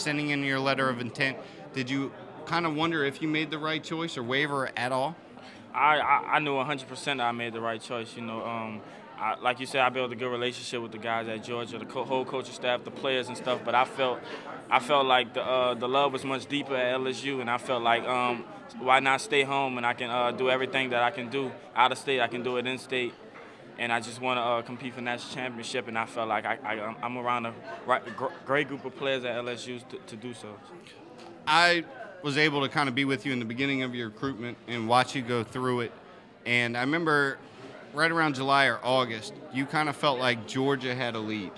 sending in your letter of intent, did you kind of wonder if you made the right choice or waver at all? I knew 100% I made the right choice. Like you said, I built a good relationship with the guys at Georgia, the whole coaching staff, the players and stuff. But I felt like the love was much deeper at LSU, and I felt like why not stay home and I can do everything that I can do out of state. I can do it in state, and I just want to compete for national championship. And I felt like I'm around a great group of players at LSU to do so. I was able to kind of be with you in the beginning of your recruitment and watch you go through it. And I remember right around July or August, you kind of felt like Georgia had a lead.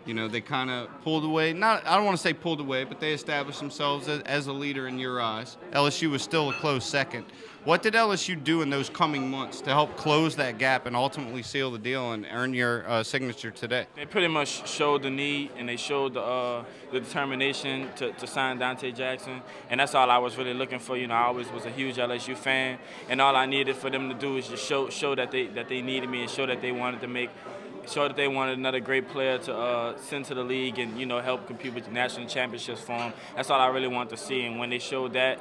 You know, they kind of pulled away. I don't want to say pulled away, but they established themselves as a leader in your eyes. LSU was still a close second. What did LSU do in those coming months to help close that gap and ultimately seal the deal and earn your signature today? They pretty much showed the need, and they showed the determination to sign Donte Jackson, and that's all I was really looking for. I always was a huge LSU fan, and all I needed for them to do is just show that they needed me and show that they wanted another great player to send to the league and help compete with the national championships for them. That's all I really wanted to see, and when they showed that.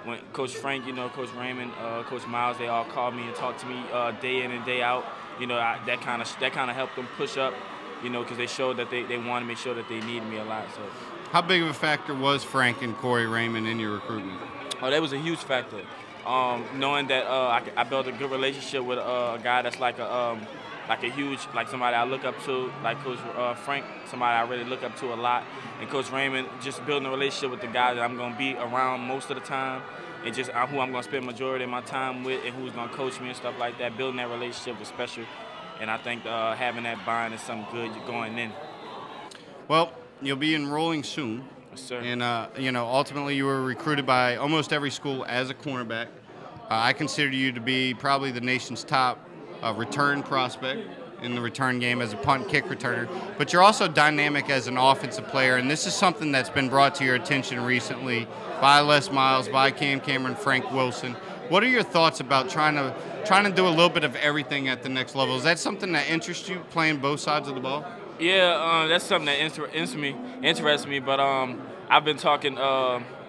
When Coach Frank, Coach Raymond, Coach Miles, they all called me and talked to me day in and day out. That kind of helped them push up, because they showed that they wanted me, showed that they needed me a lot. So, how big of a factor was Frank and Corey Raymond in your recruitment? Oh, that was a huge factor. Knowing that I built a good relationship with a guy that's like somebody I look up to, like Coach Frank, somebody I really look up to a lot, and Coach Raymond, just building a relationship with the guy that I'm going to be around most of the time, and just who I'm going to spend majority of my time with, and who's going to coach me and stuff like that. Building that relationship was special, and I think having that bond is something good going in. Well, you'll be enrolling soon. Yes, sir. And ultimately you were recruited by almost every school as a cornerback. I consider you to be probably the nation's top return prospect in the return game as a punt kick returner, but you're also dynamic as an offensive player, and this is something that's been brought to your attention recently by Les Miles, by Cam Cameron, Frank Wilson. What are your thoughts about trying to do a little bit of everything at the next level? Is that something that interests you, playing both sides of the ball? Yeah, that's something that interests me. But I've been talking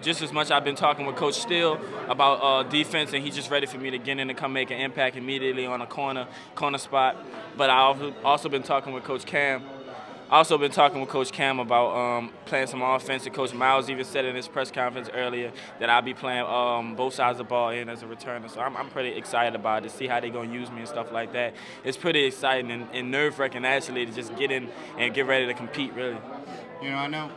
just as much. I've been talking with Coach Steele about defense, and he's just ready for me to get in and come make an impact immediately on a corner spot. But I've also been talking with Coach Cam. About playing some offense, and Coach Miles even said in his press conference earlier that I'll be playing both sides of the ball in as a returner. So I'm pretty excited about it, to see how they're going to use me and stuff like that. It's pretty exciting and nerve-wracking, actually, to just get in and get ready to compete, really. I know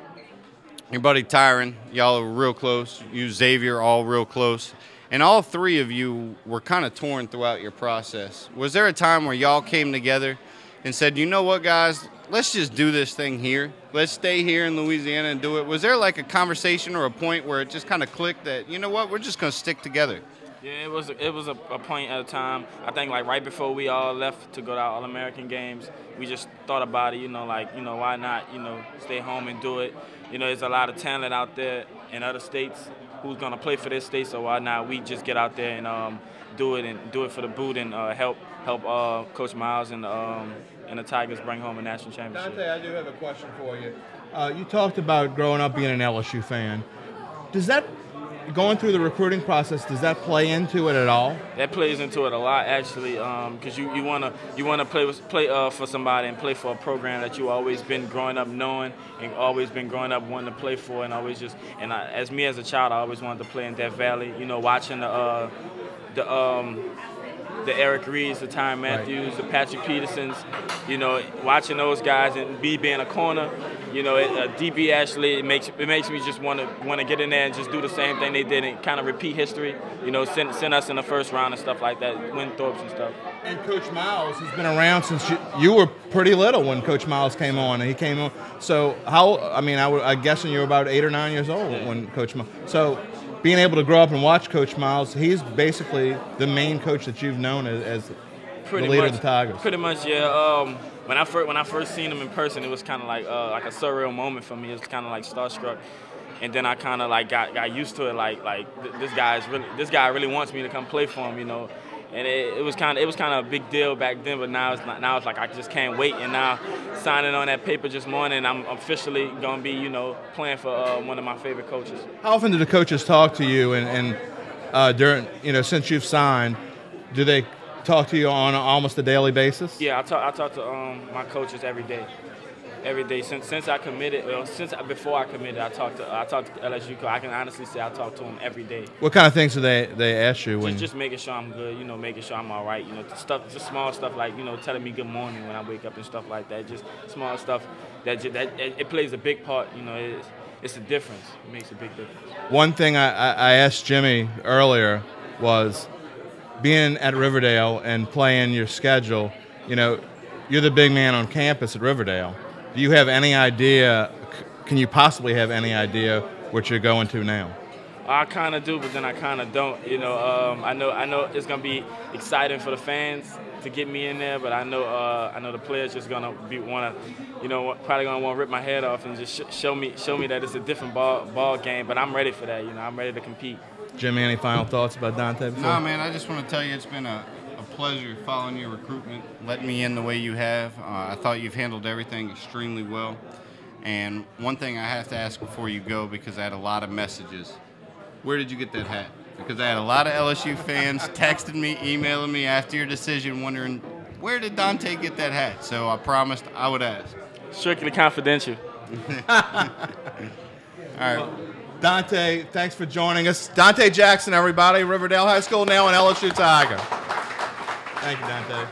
your buddy Tyron, y'all are real close. You, Xavier, all real close. And all three of you were kind of torn throughout your process. Was there a time where y'all came together and said, you know what, guys, let's just do this thing here. Let's stay here in Louisiana and do it? Was there like a conversation or a point where it just kind of clicked that, you know what, we're just going to stick together? Yeah, it was a point at a time. I think like right before we all left to go to our All-American games, we just thought about it, why not, stay home and do it. There's a lot of talent out there in other states who's going to play for this state, so why not we just get out there and do it for the boot and help Coach Miles and the Tigers bring home a national championship. Donte, I do have a question for you. You talked about growing up being an LSU fan. Does that, going through the recruiting process, does that play into it at all? That plays into it a lot, actually, because you wanna play for somebody and play for a program that you always been growing up knowing and always been growing up wanting to play for, and always just as me as a child, I always wanted to play in Death Valley. Watching the Eric Reeds, the Tyron Matthews, the Patrick Petersons, watching those guys and being a corner, DB actually it makes me just want to get in there and just do the same thing they did and kind of repeat history, send us in the first round and stuff like that, Winthorpe's and stuff. And Coach Miles has been around since you were pretty little when Coach Miles came on, and he came on. So I'm guessing you were about 8 or 9 years old when Coach Miles. So being able to grow up and watch Coach Miles, he's basically the main coach that you've known as the leader of the Tigers. Pretty much, yeah. When I first seen him in person, it was kind of like a surreal moment for me. It was kind of like starstruck, and then I kind of like got used to it. Like this guy really wants me to come play for him, And it was kind of a big deal back then, but now it's not. Now it's like I just can't wait. And now signing on that paper just morning, I'm officially gonna be, you know, playing for one of my favorite coaches. How often do the coaches talk to you, and during, you know, since you've signed, do they talk to you on almost a daily basis? Yeah, I talk to my coaches every day. Every day since I committed, well, before I committed, I talked to LSU. I can honestly say I talk to them every day. What kind of things do they ask you? Just making sure I'm good, you know, making sure I'm all right, you know, just small stuff like, you know, telling me good morning when I wake up and stuff like that. Just small stuff that it plays a big part, you know. It's a difference. It makes a big difference. One thing I asked Jimmy earlier was, being at Riverdale and playing your schedule, you know, you're the big man on campus at Riverdale. Do you have any idea, can you possibly have any idea what you're going to now? I kind of do, but then I kind of don't. You know, I know it's gonna be exciting for the fans to get me in there, but I know the players just gonna probably gonna want to rip my head off and just show me that it's a different ball game. But I'm ready for that. You know, I'm ready to compete. Jimmy, any final thoughts about Donte? No, man. I just want to tell you it's been a pleasure following your recruitment, letting me in the way you have. I thought you've handled everything extremely well. And one thing I have to ask before you go, because I had a lot of messages, where did you get that hat? Because I had a lot of LSU fans texting me, emailing me after your decision, wondering, where did Donte get that hat? So I promised I would ask. Strictly confidential. All right. Donte, thanks for joining us. Donte Jackson, everybody, Riverdale High School now an LSU Tiger. Thank you, Donte.